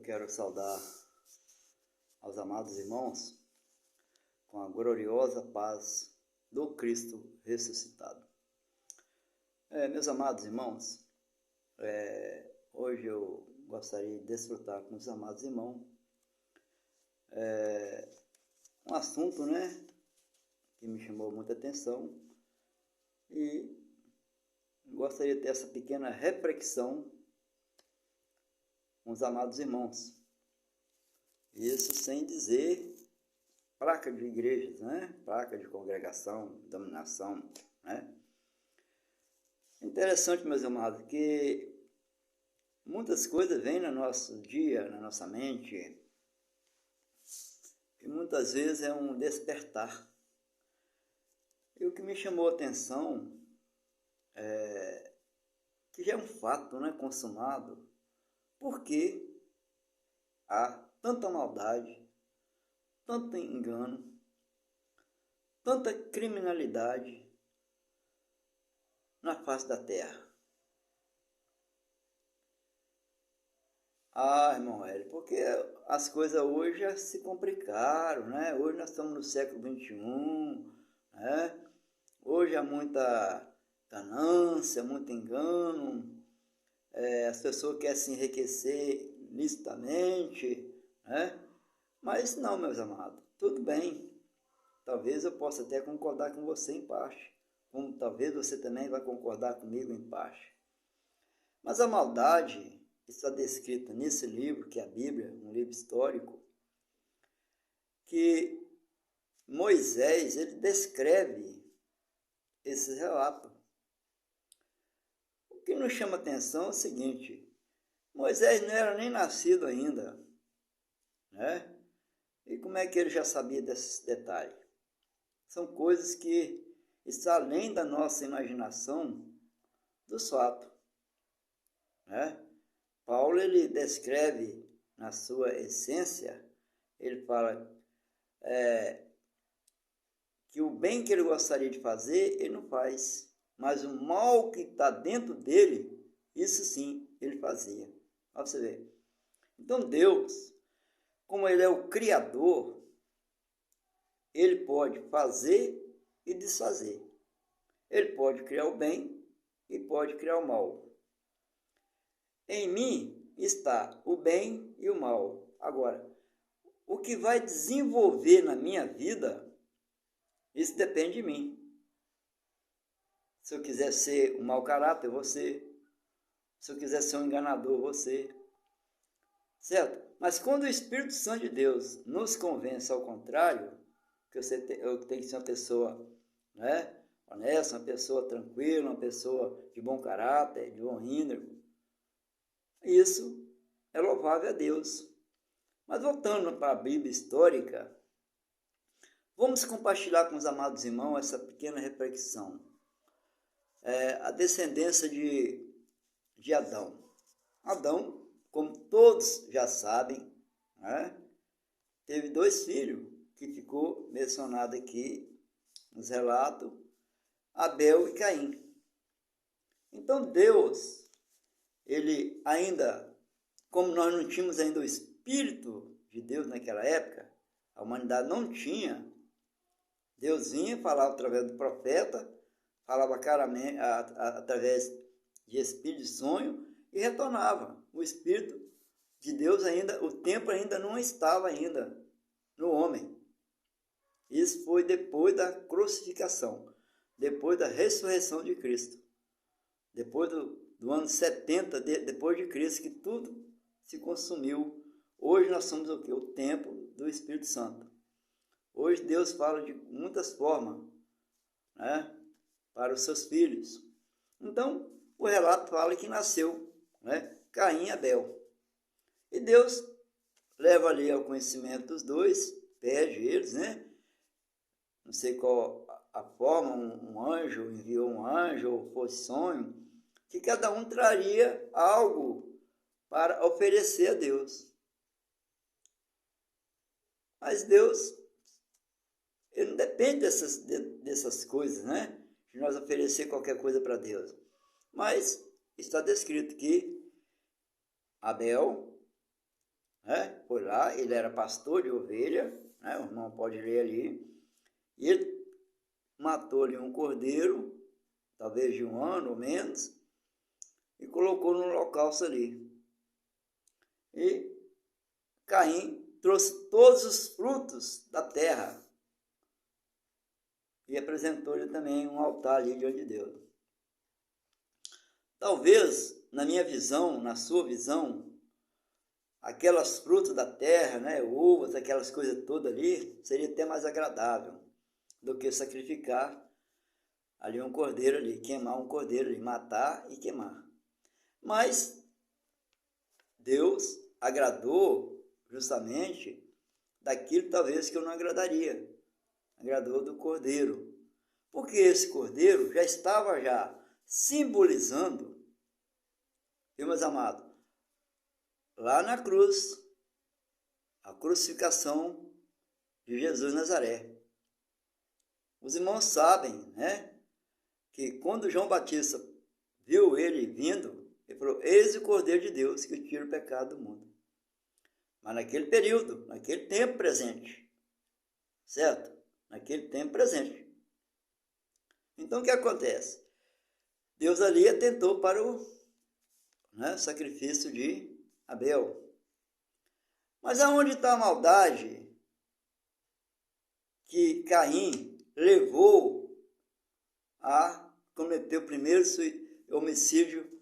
quero saudar aos amados irmãos com a gloriosa paz do Cristo ressuscitado. Meus amados irmãos, hoje eu gostaria de desfrutar com os amados irmãos um assunto, que me chamou muita atenção e gostaria de ter essa pequena reflexão com os amados irmãos. Isso sem dizer placa de igrejas, placa de congregação, dominação, Interessante, meus amados, que muitas coisas vêm no nosso dia, na nossa mente, e muitas vezes é um despertar. E o que me chamou a atenção que já é um fato, consumado, porque há tanta maldade, tanto engano, tanta criminalidade na face da terra. Irmão Hélio, porque as coisas hoje já se complicaram, Hoje nós estamos no século XXI, Hoje há muita ganância, muito engano, as pessoas querem se enriquecer licitamente, Mas não, meus amados, tudo bem. Talvez eu possa até concordar com você em parte, como talvez você também vai concordar comigo em parte. Mas a maldade está descrita nesse livro, que é a Bíblia, um livro histórico, que Moisés, ele descreve esse relato. O que nos chama atenção é o seguinte: Moisés não era nem nascido ainda, E como é que ele já sabia desses detalhes? São coisas que estão além da nossa imaginação dos fatos, Paulo, ele descreve na sua essência, ele fala que o bem que ele gostaria de fazer, ele não faz, mas o mal que está dentro dele, isso sim, ele fazia. Olha você ver. Então Deus, como ele é o Criador, ele pode fazer e desfazer. Ele pode criar o bem e pode criar o mal. Em mim está o bem e o mal. Agora, o que vai desenvolver na minha vida, isso depende de mim. Se eu quiser ser um mau caráter, você. Se eu quiser ser um enganador, você. Certo? Mas quando o Espírito Santo de Deus nos convence ao contrário, que eu tenho que ser uma pessoa honesta, uma pessoa tranquila, uma pessoa de bom caráter, de bom índole, isso é louvável a Deus. Mas voltando para a Bíblia histórica, vamos compartilhar com os amados irmãos essa pequena reflexão. A descendência de Adão. Adão, como todos já sabem, teve 2 filhos, que ficou mencionado aqui nos relatos, Abel e Caim. Então Deus, ele ainda, como nós não tínhamos ainda o Espírito de Deus naquela época, a humanidade não tinha, Deus vinha, falava através do profeta, falava claramente através de espírito de sonho e retornava. O Espírito de Deus ainda, o tempo ainda não estava ainda no homem. Isso foi depois da crucificação, depois da ressurreição de Cristo, depois do ano 70 depois de Cristo, que tudo se consumiu. Hoje nós somos o quê? O templo do Espírito Santo. Hoje Deus fala de muitas formas, para os seus filhos. Então, o relato fala que nasceu, Caim e Abel. E Deus leva ali ao conhecimento dos dois, pede eles, Não sei qual a forma, um anjo enviou um anjo, ou fosse sonho, que cada um traria algo para oferecer a Deus. Mas Deus, ele não depende dessas coisas, De nós oferecer qualquer coisa para Deus. Mas está descrito que Abel, né? Foi lá, ele era pastor de ovelha, né? O irmão pode ler ali, e ele matou ali um cordeiro, talvez de 1 ano ou menos, e colocou no local ali. E Caim trouxe todos os frutos da terra e apresentou-lhe também um altar ali diante de Deus. Talvez, na minha visão, na sua visão, aquelas frutas da terra, né, uvas, aquelas coisas todas ali, seria até mais agradável do que sacrificar ali um cordeiro ali, queimar um cordeiro ali, matar e queimar. Mas Deus agradou justamente daquilo talvez que eu não agradaria. Agradou do cordeiro. Porque esse cordeiro já estava simbolizando, meus amados, lá na cruz, a crucificação de Jesus Nazaré. Os irmãos sabem, né, que quando João Batista viu ele vindo, ele falou, eis o Cordeiro de Deus que tira o pecado do mundo. Mas naquele período, naquele tempo presente, certo? Naquele tempo presente. Então o que acontece? Deus ali atentou para o sacrifício de Abel. Mas aonde está a maldade que Caim levou a cometer o primeiro homicídio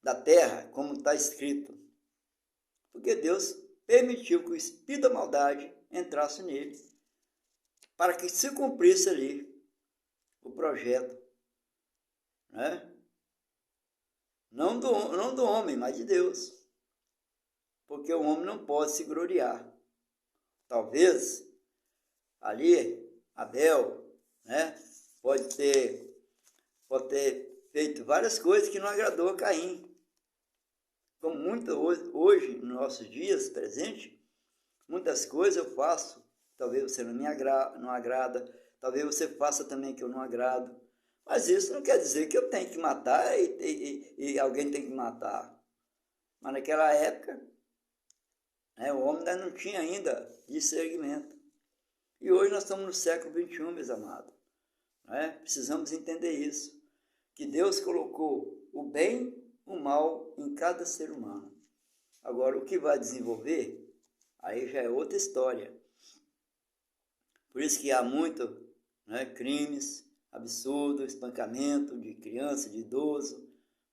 da terra, como está escrito? Porque Deus permitiu que o espírito da maldade entrasse nele, para que se cumprisse ali o projeto, né? Não do homem, mas de Deus. Porque o homem não pode se gloriar. Talvez ali Abel, né, pode ter feito várias coisas que não agradou a Caim. Como hoje, nos nossos dias presentes, muitas coisas eu faço, talvez você não agrada, talvez você faça também que eu não agrado. Mas isso não quer dizer que eu tenho que matar e alguém tem que matar. Mas naquela época, né, o homem ainda não tinha ainda discernimento. E hoje nós estamos no século XXI, meus amados. Né? Precisamos entender isso. Que Deus colocou o bem e o mal em cada ser humano. Agora, o que vai desenvolver, aí já é outra história. Por isso que há muito, né, crimes, absurdo, espancamento de criança, de idoso,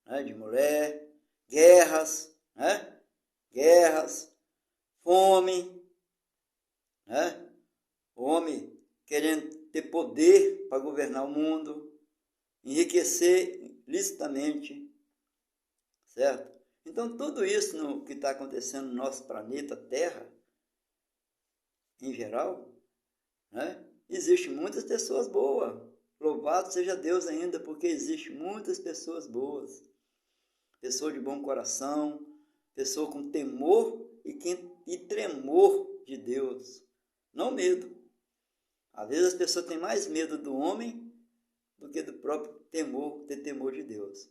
né, de mulher, guerras, né, fome, né, o homem querendo ter poder para governar o mundo, enriquecer licitamente, certo? Então, tudo isso que está acontecendo no nosso planeta Terra, em geral, né, existe muitas pessoas boas. Louvado seja Deus ainda, porque existe muitas pessoas boas, pessoas de bom coração, pessoas com temor e tremor de Deus, não medo. Às vezes as pessoas têm mais medo do homem do que do próprio ter temor de Deus.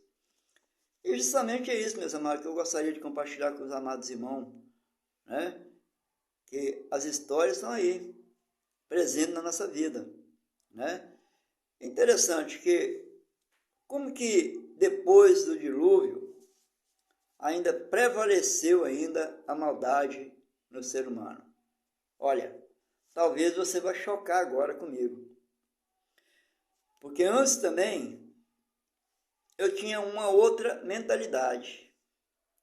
E justamente é isso, meus amados, que eu gostaria de compartilhar com os amados irmãos, né? Que as histórias estão aí, presentes na nossa vida, né? É interessante que, como que depois do dilúvio, ainda prevaleceu ainda a maldade no ser humano. Olha, talvez você vá chocar agora comigo. Porque antes também, eu tinha uma outra mentalidade.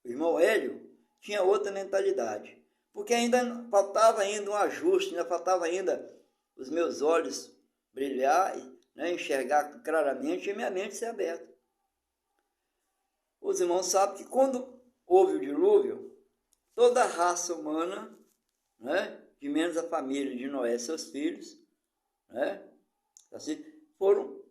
O irmão Hélio tinha outra mentalidade. Porque ainda faltava ainda um ajuste, ainda faltava ainda os meus olhos brilhar, né, enxergar claramente e minha mente ser aberta. Os irmãos sabem que quando houve o dilúvio, toda a raça humana, né, de menos a família de Noé e seus filhos, né, assim, foram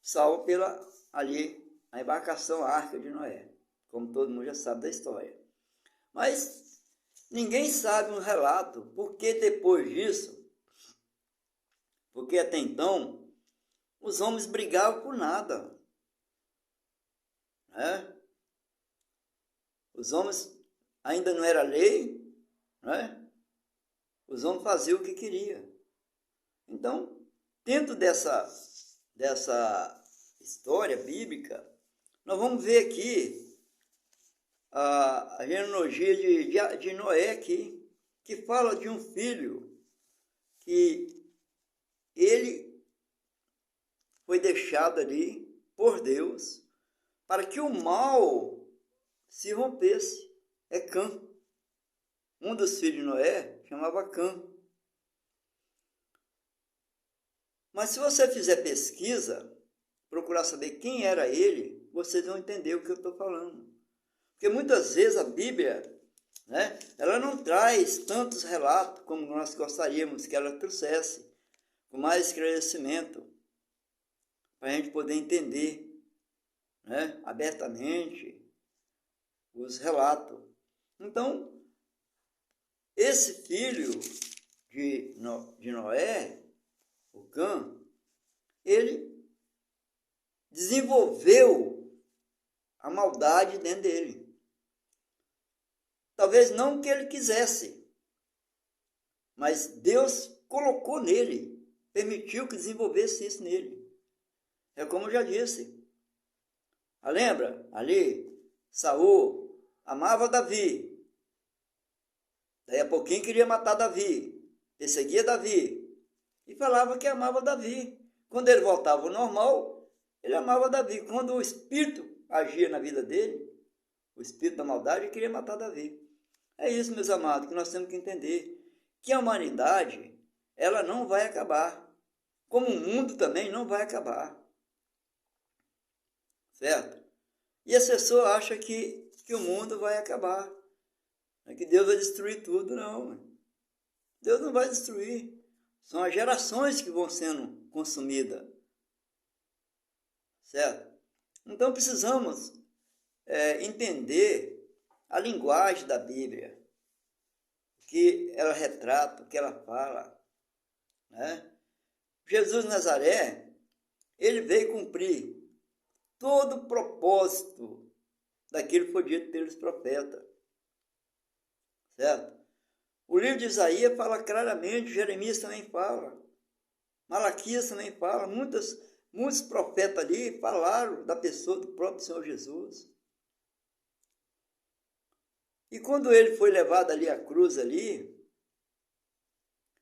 salvos pela ali a embarcação, a arca de Noé, como todo mundo já sabe da história. Mas ninguém sabe um relato, porque depois disso, porque até então, os homens brigavam por nada, né? Os homens ainda não era lei, né? Os homens faziam o que queriam. Então, dentro dessa história bíblica, nós vamos ver aqui a genealogia de Noé aqui, que fala de um filho que ele foi deixado ali por Deus para que o mal se rompesse. É Cã. Um dos filhos de Noé chamava Cã. Mas se você fizer pesquisa, procurar saber quem era ele, vocês vão entender o que eu estou falando. Porque muitas vezes a Bíblia, né, ela não traz tantos relatos como nós gostaríamos que ela trouxesse, com mais esclarecimento, para a gente poder entender, né, abertamente os relatos. Então, esse filho de Noé, o Cã, ele desenvolveu a maldade dentro dele. Talvez não que ele quisesse, mas Deus colocou nele, permitiu que desenvolvesse isso nele. É como eu já disse. Lembra? Ali, Saul amava Davi. Daí a pouquinho queria matar Davi. Perseguia Davi. E falava que amava Davi. Quando ele voltava ao normal, ele amava Davi. Quando o espírito agia na vida dele, o espírito da maldade, ele queria matar Davi. É isso, meus amados, que nós temos que entender. Que a humanidade, ela não vai acabar. Como o mundo também não vai acabar. Certo? E as pessoas acham que o mundo vai acabar. Que Deus vai destruir tudo, não. Deus não vai destruir. São as gerações que vão sendo consumidas. Certo? Então precisamos entender a linguagem da Bíblia. O que ela retrata, o que ela fala. Né? Jesus de Nazaré, ele veio cumprir todo o propósito daquilo que foi dito pelos profetas. Certo? O livro de Isaías fala claramente, Jeremias também fala, Malaquias também fala, muitos profetas ali falaram da pessoa do próprio Senhor Jesus. E quando ele foi levado ali à cruz ali,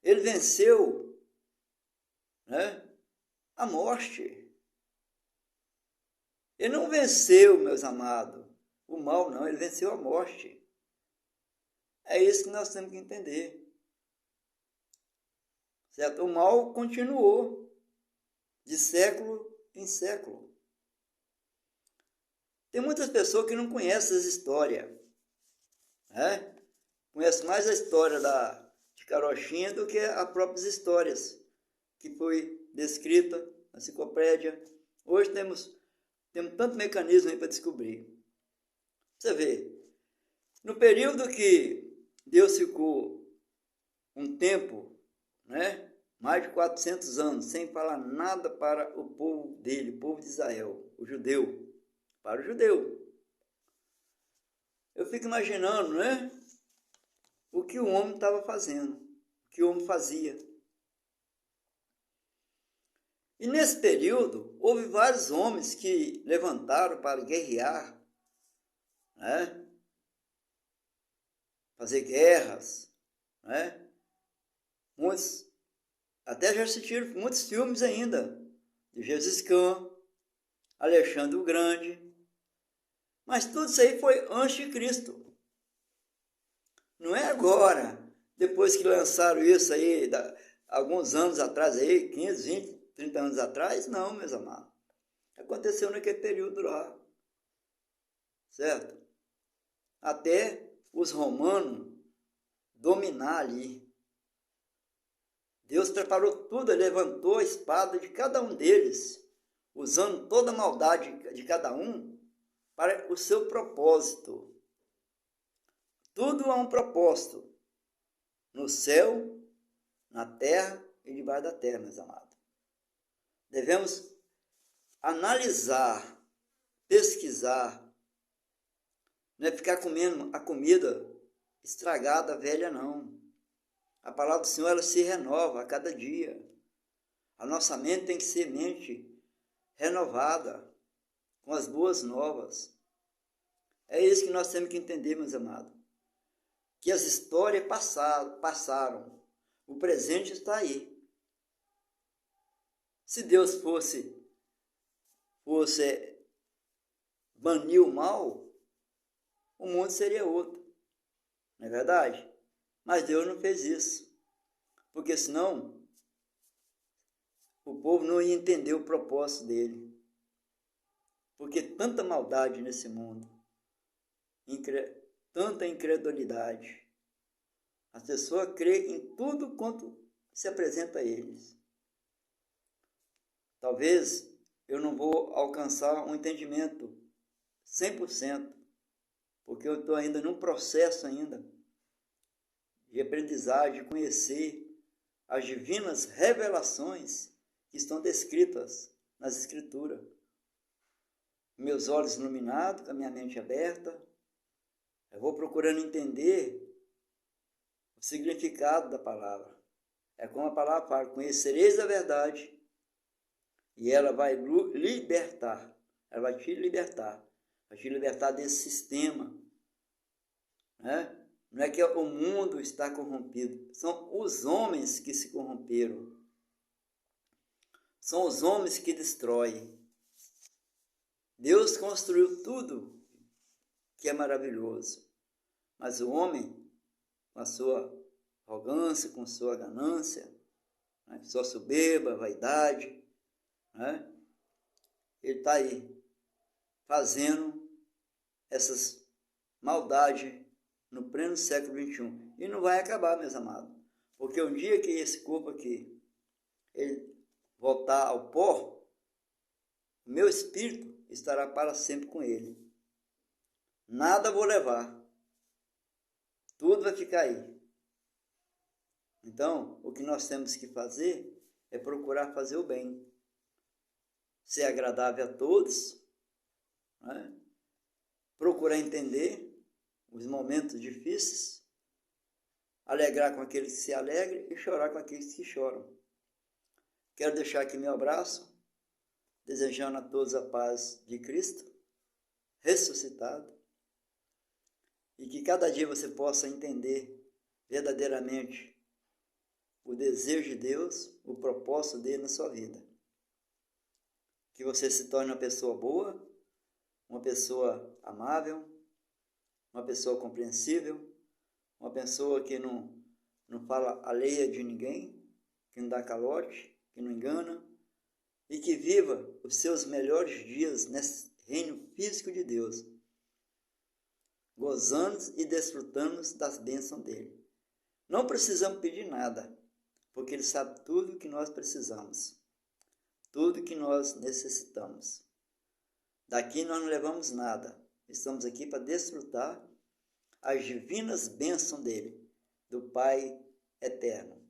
ele venceu, né, a morte. Ele não venceu, meus amados, o mal não, ele venceu a morte. É isso que nós temos que entender. Certo? O mal continuou de século em século. Tem muitas pessoas que não conhecem essa história. Né? Conhecem mais a história de Carochinha do que as próprias histórias que foi descrita na enciclopédia. Hoje temos tanto mecanismo aí para descobrir. Você vê, no período que Deus ficou um tempo, né, mais de 400 anos, sem falar nada para o povo dele, o povo de Israel, o judeu, para o judeu. Eu fico imaginando, né, o que o homem estava fazendo, o que o homem fazia. E nesse período, houve vários homens que levantaram para guerrear, né, fazer guerras, né? Muitos, até já assistiram muitos filmes ainda, de Gengis Khan, Alexandre o Grande, mas tudo isso aí foi antes de Cristo. Não é agora, depois que lançaram isso aí, alguns anos atrás aí, 15, 20, 30 anos atrás, não, meus amados. Aconteceu naquele período lá, certo? Até os romanos dominar ali. Deus preparou tudo, ele levantou a espada de cada um deles, usando toda a maldade de cada um para o seu propósito. Tudo há um propósito, no céu, na terra e debaixo da terra, meus amados. Devemos analisar, pesquisar, não é ficar comendo a comida estragada, velha, não. A palavra do Senhor, ela se renova a cada dia. A nossa mente tem que ser mente renovada, com as boas novas. É isso que nós temos que entender, meus amados. Que as histórias passaram. O presente está aí. Se Deus fosse banir o mal, o mundo seria outro. Não é verdade? Mas Deus não fez isso. Porque senão, o povo não ia entender o propósito dele. Porque tanta maldade nesse mundo, tanta incredulidade. As pessoas creem em tudo quanto se apresenta a eles. Talvez eu não vou alcançar um entendimento 100%, porque eu estou ainda num processo ainda de aprendizagem, de conhecer as divinas revelações que estão descritas nas Escrituras. Meus olhos iluminados, com a minha mente aberta, eu vou procurando entender o significado da palavra. É como a palavra fala: conhecereis a verdade e ela vai libertar. Ela vai te libertar desse sistema, né? Não é que o mundo está corrompido, são os homens que se corromperam. São os homens que destroem. Deus construiu tudo que é maravilhoso, mas o homem, com a sua arrogância, com sua ganância, né, sua soberba, vaidade, né, ele está aí fazendo essas maldades no pleno século XXI. E não vai acabar, meus amados, porque um dia que esse corpo aqui ele voltar ao pó, o meu espírito estará para sempre com ele. Nada vou levar. Tudo vai ficar aí. Então, o que nós temos que fazer é procurar fazer o bem. Ser agradável a todos, né? Procurar entender os momentos difíceis, alegrar com aqueles que se alegram e chorar com aqueles que choram. Quero deixar aqui meu abraço, desejando a todos a paz de Cristo, ressuscitado, e que cada dia você possa entender verdadeiramente o desejo de Deus, o propósito dele na sua vida. Que você se torne uma pessoa boa, uma pessoa amável, uma pessoa compreensível, uma pessoa que não fala alheia de ninguém, que não dá calote, que não engana, e que viva os seus melhores dias nesse reino físico de Deus, gozando e desfrutando das bênçãos dele. Não precisamos pedir nada, porque ele sabe tudo o que nós precisamos, tudo o que nós necessitamos. Daqui nós não levamos nada, estamos aqui para desfrutar as divinas bênçãos dele, do Pai eterno.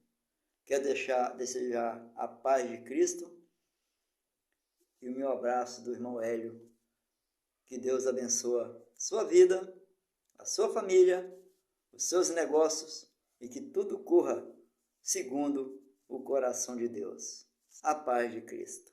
Quero desejar a paz de Cristo e o meu abraço do irmão Hélio. Que Deus abençoe sua vida, a sua família, os seus negócios e que tudo corra segundo o coração de Deus. A paz de Cristo.